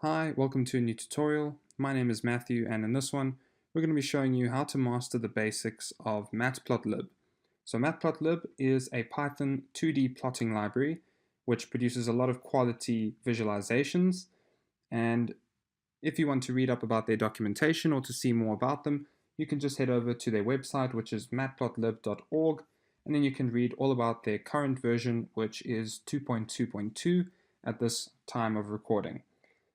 Hi, welcome to a new tutorial. My name is Matthew, and in this one we're going to be showing you how to master the basics of Matplotlib. So Matplotlib is a Python 2D plotting library which produces a lot of quality visualizations, and if you want to read up about their documentation or to see more about them, you can just head over to their website, which is matplotlib.org, and then you can read all about their current version, which is 2.2.2 at this time of recording.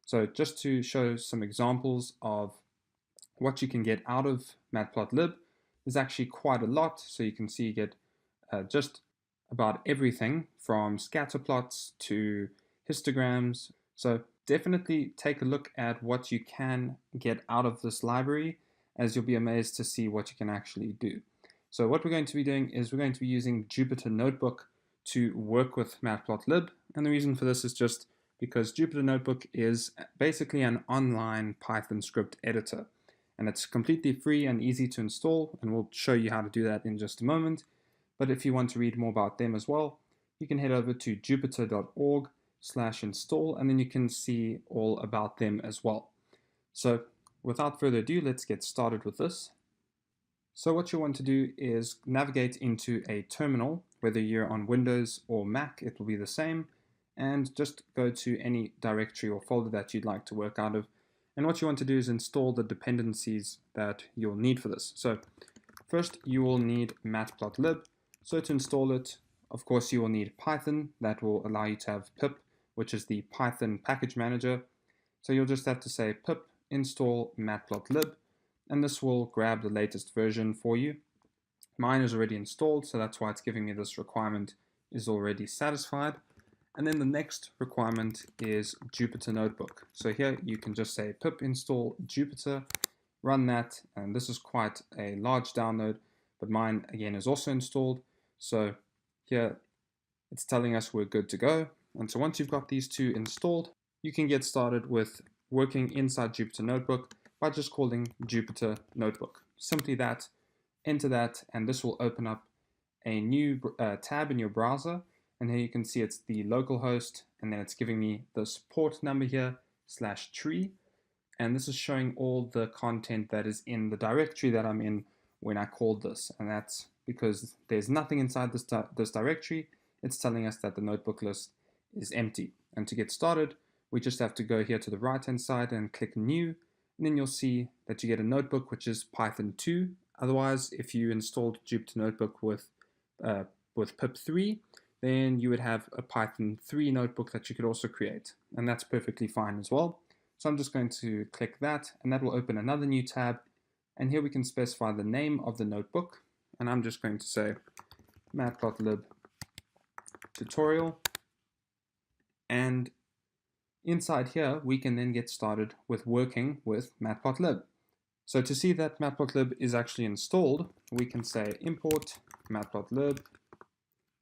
So just to show some examples of what you can get out of Matplotlib, there's actually quite a lot. So you can see you get just about everything from scatter plots to histograms. So definitely take a look at what you can get out of this library, as you'll be amazed to see what you can actually do. So what we're going to be doing is we're going to be using Jupyter Notebook to work with Matplotlib. And the reason for this is just because Jupyter Notebook is basically an online Python script editor. And it's completely free and easy to install, and we'll show you how to do that in just a moment. But if you want to read more about them as well, you can head over to jupyter.org/install, and then you can see all about them as well. So without further ado, let's get started with this. So what you want to do is navigate into a terminal, whether you're on Windows or Mac, it will be the same, and just go to any directory or folder that you'd like to work out of. And what you want to do is install the dependencies that you'll need for this. So first you will need Matplotlib. So to install it, of course, you will need Python. That will allow you to have pip, which is the Python package manager. So you'll just have to say pip install matplotlib, and this will grab the latest version for you. Mine is already installed, so that's why it's giving me this requirement is already satisfied. And then the next requirement is Jupyter Notebook. So here you can just say pip install Jupyter, run that, and this is quite a large download, but mine again is also installed. So here it's telling us we're good to go. And so once you've got these two installed, you can get started with working inside Jupyter Notebook by just calling Jupyter Notebook. Simply that, enter that, and this will open up a new tab in your browser. And here you can see it's the local host, and then it's giving me this port number here, /tree. And this is showing all the content that is in the directory that I'm in when I called this. And that's because there's nothing inside this directory. It's telling us that the notebook list is empty. And to get started, we just have to go here to the right-hand side and click New. And then you'll see that you get a notebook, which is Python 2. Otherwise, if you installed Jupyter Notebook with pip3, then you would have a Python 3 notebook that you could also create. And that's perfectly fine as well. So I'm just going to click that, and that will open another new tab. And here we can specify the name of the notebook. And I'm just going to say Matplotlib tutorial. And inside here, we can then get started with working with Matplotlib. So to see that Matplotlib is actually installed, we can say import Matplotlib.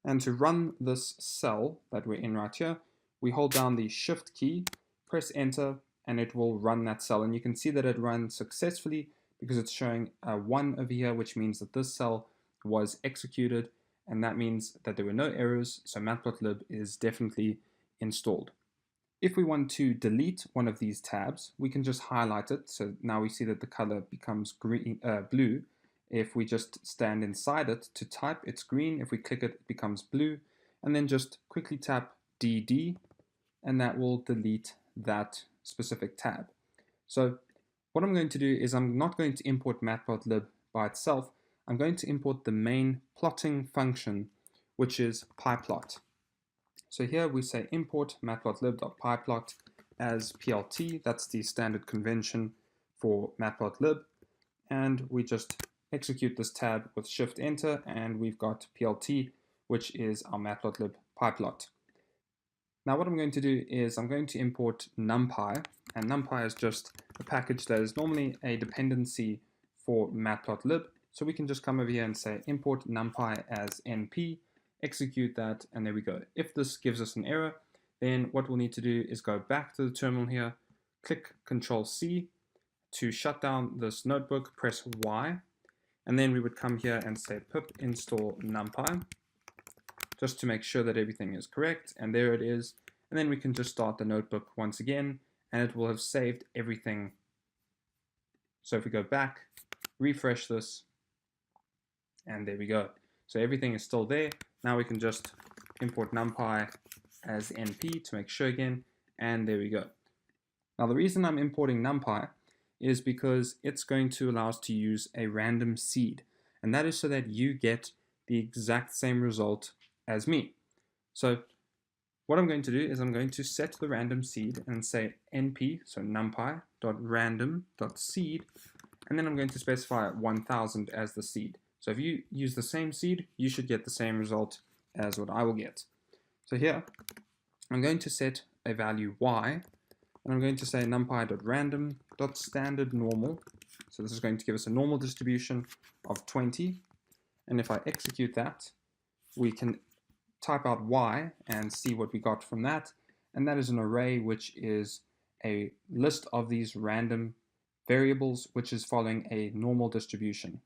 And to run this cell that we're in right here, we hold down the Shift key, press Enter, and it will run that cell. And you can see that it runs successfully because it's showing a 1 over here, which means that this cell was executed, and that means that there were no errors, so Matplotlib is definitely installed. If we want to delete one of these tabs, we can just highlight it. So now we see that the color becomes blue. If we just stand inside it to type, it's green. If we click it, it becomes blue. And then just quickly tap DD, and that will delete that specific tab. So what I'm going to do is I'm not going to import Matplotlib by itself. I'm going to import the main plotting function, which is pyplot. So here we say import matplotlib.pyplot as PLT. That's the standard convention for Matplotlib. And we just execute this tab with Shift Enter, and we've got PLT, which is our Matplotlib pyplot. Now what I'm going to do is I'm going to import NumPy, and NumPy is just a package that is normally a dependency for Matplotlib. So we can just come over here and say import NumPy as NP, execute that, and there we go. If this gives us an error, then what we'll need to do is go back to the terminal here, click Control-C to shut down this notebook, press Y, and then we would come here and say pip install NumPy, just to make sure that everything is correct, and there it is. And then we can just start the notebook once again, and it will have saved everything. So if we go back, refresh this, and there we go. So everything is still there. Now we can just import numpy as np to make sure again, and there we go. Now the reason I'm importing numpy is because it's going to allow us to use a random seed, and that is so that you get the exact same result as me. So what I'm going to do is I'm going to set the random seed and say np, so numpy.random.seed, and then I'm going to specify 1000 as the seed. So if you use the same seed, you should get the same result as what I will get. So here, I'm going to set a value y, and I'm going to say numpy.random.standard normal. So this is going to give us a normal distribution of 20. And if I execute that, we can type out y and see what we got from that. And that is an array, which is a list of these random variables, which is following a normal distribution.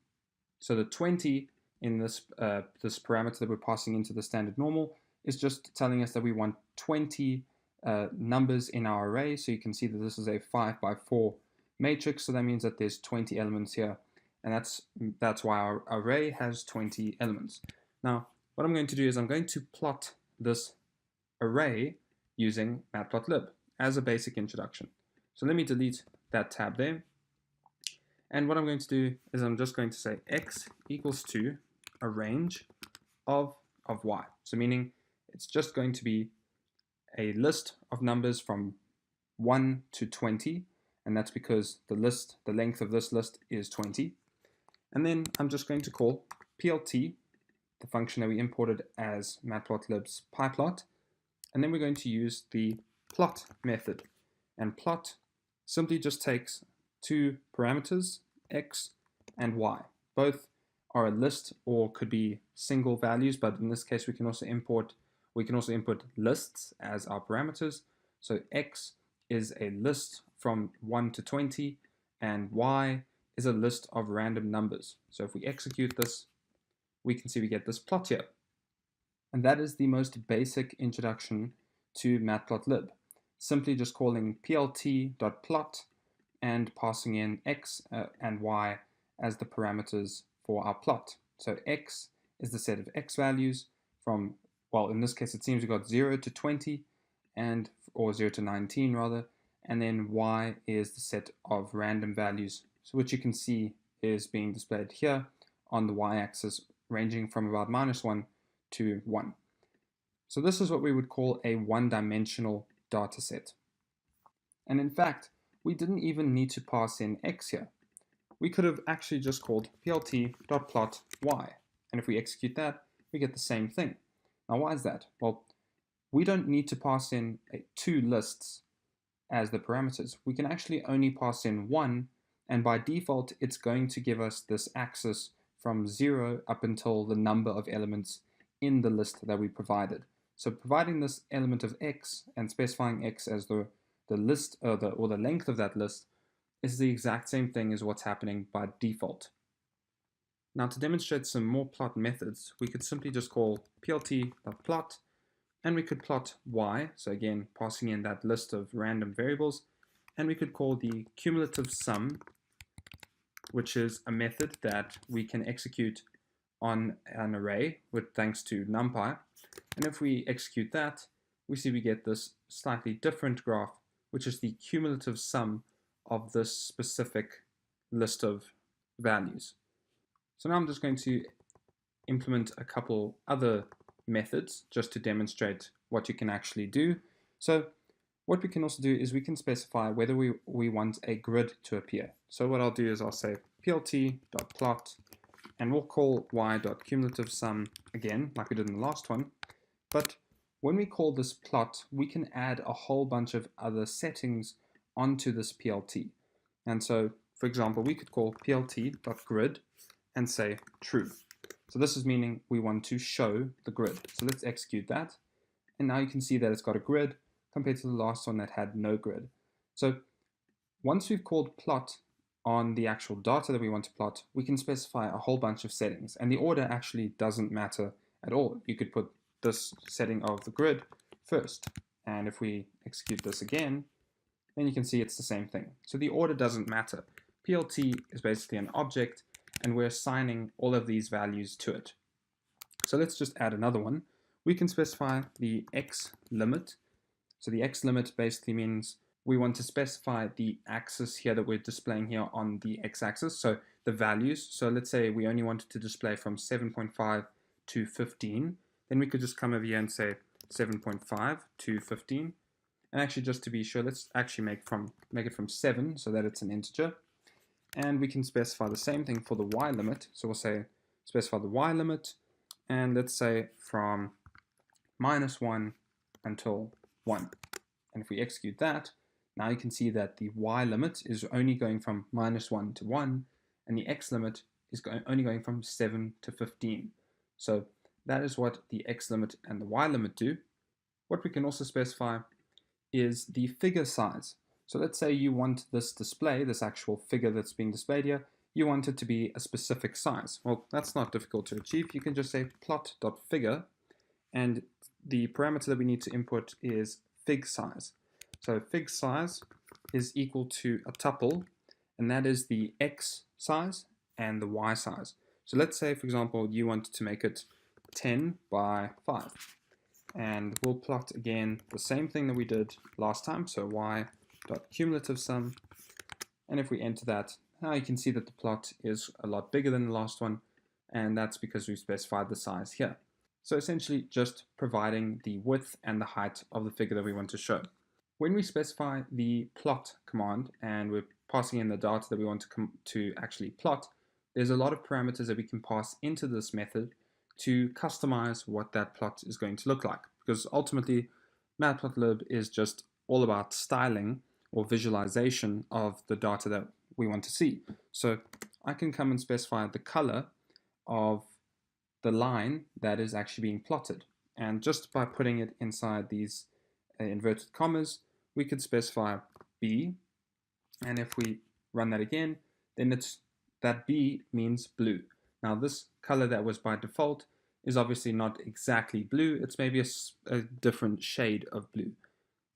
So the 20 in this parameter that we're passing into the standard normal is just telling us that we want 20 numbers in our array. So you can see that this is a 5x4 matrix. So that means that there's 20 elements here. And that's why our array has 20 elements. Now, what I'm going to do is I'm going to plot this array using Matplotlib as a basic introduction. So let me delete that tab there. And what I'm going to do is I'm just going to say x equals to a range of y. So meaning it's just going to be a list of numbers from 1 to 20, and that's because the length of this list is 20. And then I'm just going to call plt, the function that we imported as Matplotlib's pyplot, and then we're going to use the plot method. And plot simply just takes two parameters, x and y. Both are a list or could be single values, but in this case we can also input lists as our parameters. So x is a list from 1 to 20, and y is a list of random numbers. So if we execute this, we can see we get this plot here. And that is the most basic introduction to Matplotlib. Simply just calling plt.plot and passing in x and y as the parameters for our plot. So x is the set of x values from, well, in this case it seems we got 0 to 20, or 0 to 19 rather, and then y is the set of random values, so which you can see is being displayed here on the y-axis, ranging from about -1 to 1. So this is what we would call a one-dimensional data set. And in fact, we didn't even need to pass in x here. We could have actually just called plt.plot y, and if we execute that, we get the same thing. Now why is that? Well, we don't need to pass in two lists as the parameters. We can actually only pass in one, and by default it's going to give us this axis from 0 up until the number of elements in the list that we provided. So providing this element of x and specifying x as the list or the length of that list is the exact same thing as what's happening by default. Now to demonstrate some more plot methods, we could simply just call plt.plot, and we could plot y, so again passing in that list of random variables, and we could call the cumulative sum, which is a method that we can execute on an array with thanks to numpy. And if we execute that, we see we get this slightly different graph, which is the cumulative sum of this specific list of values. So now I'm just going to implement a couple other methods just to demonstrate what you can actually do. So what we can also do is we can specify whether we want a grid to appear. So what I'll do is I'll say plt.plot, and we'll call y.cumulative_sum again, like we did in the last one. But when we call this plot, we can add a whole bunch of other settings onto this plt. And so, for example, we could call plt.grid and say true. So this is meaning we want to show the grid. So let's execute that. And now you can see that it's got a grid compared to the last one that had no grid. So once we've called plot on the actual data that we want to plot, we can specify a whole bunch of settings. And the order actually doesn't matter at all. You could put this setting of the grid first. And if we execute this again, then you can see it's the same thing. So the order doesn't matter. PLT is basically an object, and we're assigning all of these values to it. So let's just add another one. We can specify the X limit. So the X limit basically means we want to specify the axis here that we're displaying here on the X-axis, so the values. So let's say we only wanted to display from 7.5 to 15, then we could just come over here and say 7.5 to 15. And actually, just to be sure, let's actually make it from 7 so that it's an integer. And we can specify the same thing for the Y limit. So we'll say specify the Y limit, and let's say from -1 until 1. And if we execute that, now you can see that the Y limit is only going from -1 to 1, and the X limit is only going from 7 to 15. So that is what the X limit and the Y limit do. What we can also specify is the figure size. So let's say you want this display, this actual figure that's being displayed here, you want it to be a specific size. Well, that's not difficult to achieve. You can just say plot.figure, and the parameter that we need to input is fig size. So fig size is equal to a tuple, and that is the X size and the Y size. So let's say, for example, you wanted to make it 10 by 5. And we'll plot again the same thing that we did last time, so y.cumulative sum. And if we enter that, now you can see that the plot is a lot bigger than the last one, and that's because we specified the size here. So essentially just providing the width and the height of the figure that we want to show. When we specify the plot command and we're passing in the data that we want to actually plot, there's a lot of parameters that we can pass into this method to customize what that plot is going to look like. Because ultimately, Matplotlib is just all about styling or visualization of the data that we want to see. So I can come and specify the color of the line that is actually being plotted. And just by putting it inside these inverted commas, we could specify B. And if we run that again, then that B means blue. Now this color that was by default is obviously not exactly blue. It's maybe a different shade of blue.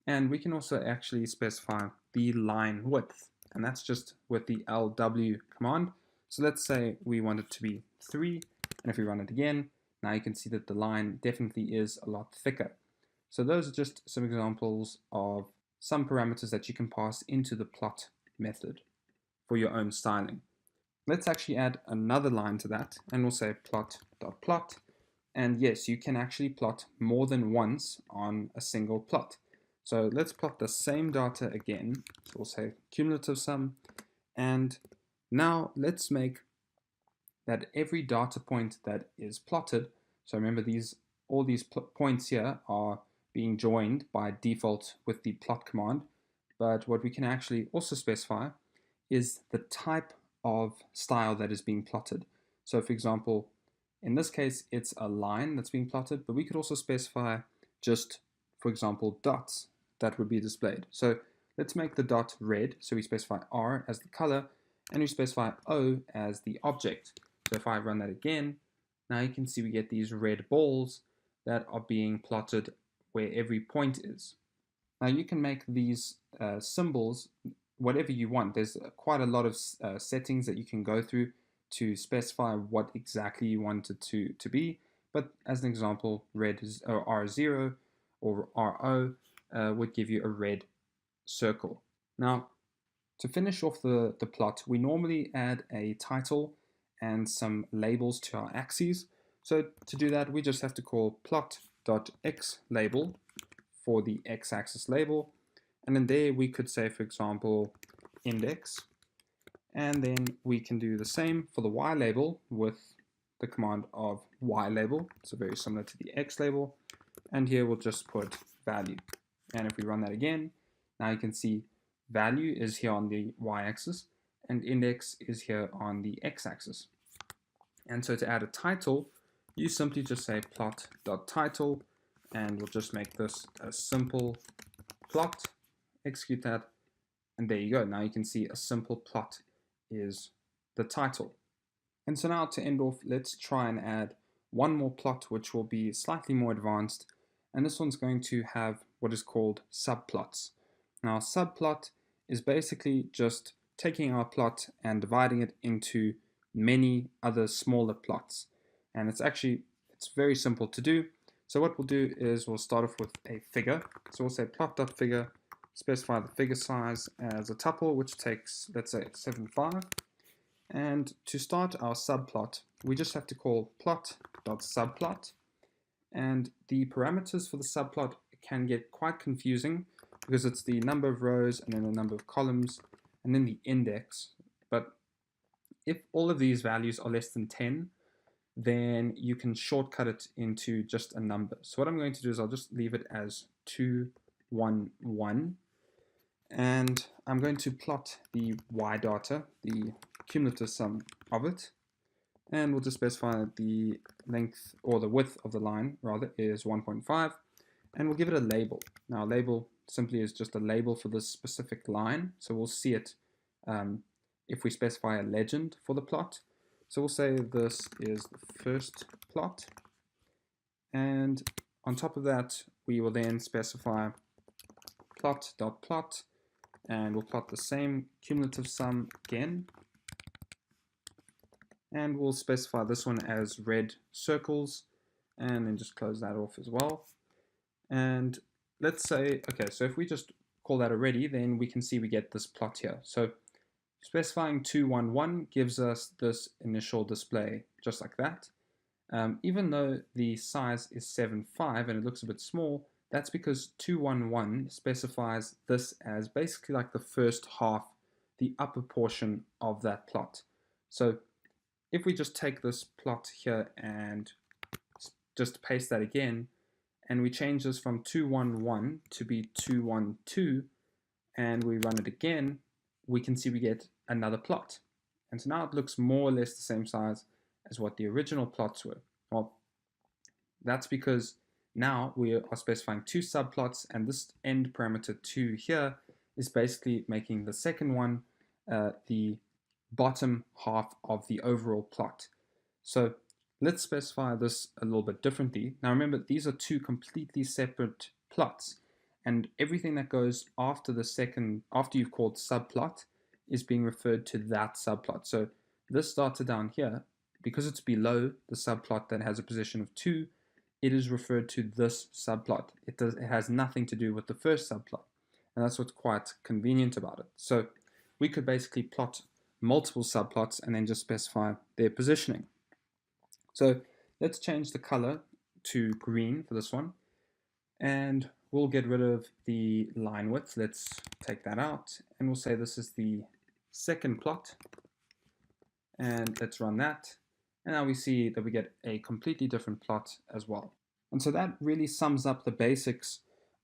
And we can also actually specify the line width. And that's just with the LW command. So let's say we want it to be 3. And if we run it again, now you can see that the line definitely is a lot thicker. So those are just some examples of some parameters that you can pass into the plot method for your own styling. Let's actually add another line to that, and we'll say plot.plot. And yes, you can actually plot more than once on a single plot. So let's plot the same data again. So we'll say cumulative sum. And now let's make that every data point that is plotted, so remember all these points here are being joined by default with the plot command, but what we can actually also specify is the type of style that is being plotted. So for example, in this case, it's a line that's being plotted, but we could also specify just, for example, dots that would be displayed. So let's make the dot red. So we specify R as the color, and we specify O as the object. So if I run that again, now you can see we get these red balls that are being plotted where every point is. Now you can make these symbols whatever you want. There's quite a lot of settings that you can go through to specify what exactly you want it to be. But as an example, red is R0 or RO would give you a red circle. Now, to finish off the plot, we normally add a title and some labels to our axes. So to do that, we just have to call plot.xLabel for the x-axis label. And then there we could say, for example, index. And then we can do the same for the y label with the command of ylabel. So very similar to the x label. And here we'll just put value. And if we run that again, now you can see value is here on the y-axis and index is here on the x-axis. And so to add a title, you simply just say plot.title, and we'll just make this a simple plot, execute that, and there you go. Now you can see a simple plot is the title. And so now to end off, let's try and add one more plot which will be slightly more advanced, and this one's going to have what is called subplots. Now, subplot is basically just taking our plot and dividing it into many other smaller plots. And it's very simple to do. So what we'll do is we'll start off with a figure. So we'll say plot.figure, specify the figure size as a tuple, which takes, let's say, 75. And to start our subplot, we just have to call plot.subplot. And the parameters for the subplot can get quite confusing because it's the number of rows and then the number of columns and then the index. But if all of these values are less than 10, then you can shortcut it into just a number. So what I'm going to do is I'll just leave it as 211. And I'm going to plot the y data, the cumulative sum of it. And we'll just specify the length, or the width of the line rather, is 1.5. And we'll give it a label. Now, a label simply is just a label for this specific line. So we'll see it if we specify a legend for the plot. So we'll say this is the first plot. And on top of that, we will then specify plot.plot. And we'll plot the same cumulative sum again. And we'll specify this one as red circles, and then just close that off as well. And let's say, okay, so if we just call that already, then we can see we get this plot here. So specifying 211 gives us this initial display just like that. Even though the size is 7.5 and it looks a bit small, that's because 211 specifies this as basically like the first half, the upper portion of that plot. So if we just take this plot here and just paste that again, and we change this from 211 to be 212, and we run it again, we can see we get another plot. And so now it looks more or less the same size as what the original plots were. Well, that's because now we are specifying two subplots, and this end parameter 2 here is basically making the second one the bottom half of the overall plot. So let's specify this a little bit differently. Now remember, these are two completely separate plots, and everything that goes after after you've called subplot is being referred to that subplot. So this data down here, because it's below the subplot that has a position of 2, it is referred to this subplot. It has nothing to do with the first subplot, and that's what's quite convenient about it. So we could basically plot multiple subplots and then just specify their positioning. So let's change the color to green for this one, and we'll get rid of the line width. Let's take that out, and we'll say this is the second plot, and let's run that. And now we see that we get a completely different plot as well. And so that really sums up the basics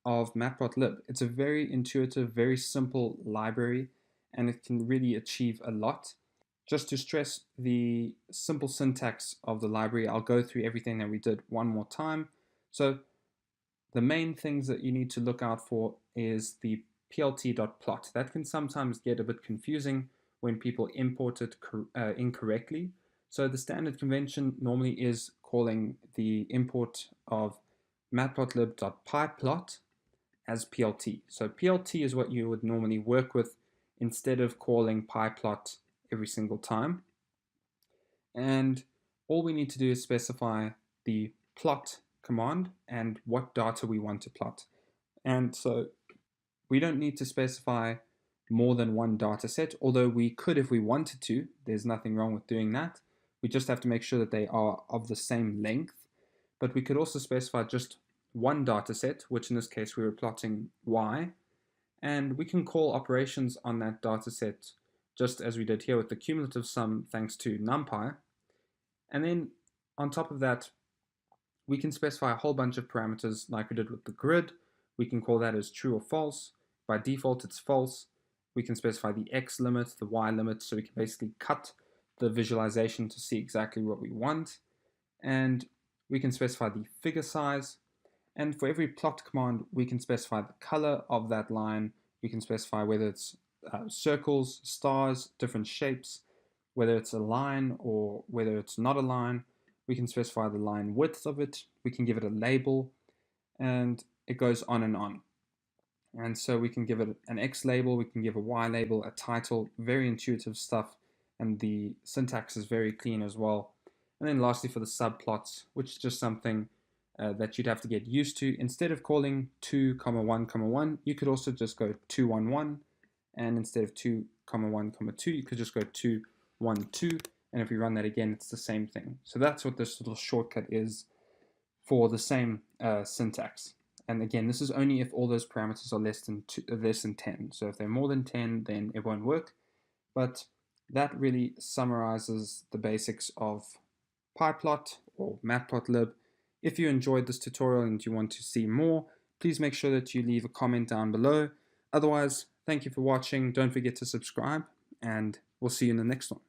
of Matplotlib. It's a very intuitive, very simple library, and it can really achieve a lot. Just to stress the simple syntax of the library, I'll go through everything that we did one more time. So the main things that you need to look out for is the plt.plot. That can sometimes get a bit confusing when people import it incorrectly. So the standard convention normally is calling the import of matplotlib.pyplot as plt. So plt is what you would normally work with instead of calling pyplot every single time. And all we need to do is specify the plot command and what data we want to plot. And so we don't need to specify more than one data set, although we could if we wanted to. There's nothing wrong with doing that. We just have to make sure that they are of the same length. But we could also specify just one data set, which in this case we were plotting y, and we can call operations on that data set just as we did here with the cumulative sum thanks to NumPy. And then on top of that, we can specify a whole bunch of parameters like we did with the grid. We can call that as true or false. By default, it's false. We can specify the x limit, the y limit, so we can basically cut the visualization to see exactly what we want. And we can specify the figure size. And for every plot command, we can specify the color of that line. We can specify whether it's circles, stars, different shapes, whether it's a line or whether it's not a line. We can specify the line width of it. We can give it a label, and it goes on and on. And so we can give it an X label, we can give a Y label, a title, very intuitive stuff, and the syntax is very clean as well. And then lastly for the subplots, which is just something that you'd have to get used to. Instead of calling 2, 1, 1, you could also just go 2, 1, 1, and instead of 2, 1, 2, you could just go 2, 1, 2, and if we run that again, it's the same thing. So that's what this little shortcut is for the same syntax. And again, this is only if all those parameters are less than 10. So if they're more than 10, then it won't work. But that really summarizes the basics of Pyplot or Matplotlib. If you enjoyed this tutorial and you want to see more, please make sure that you leave a comment down below. Otherwise, thank you for watching. Don't forget to subscribe, and we'll see you in the next one.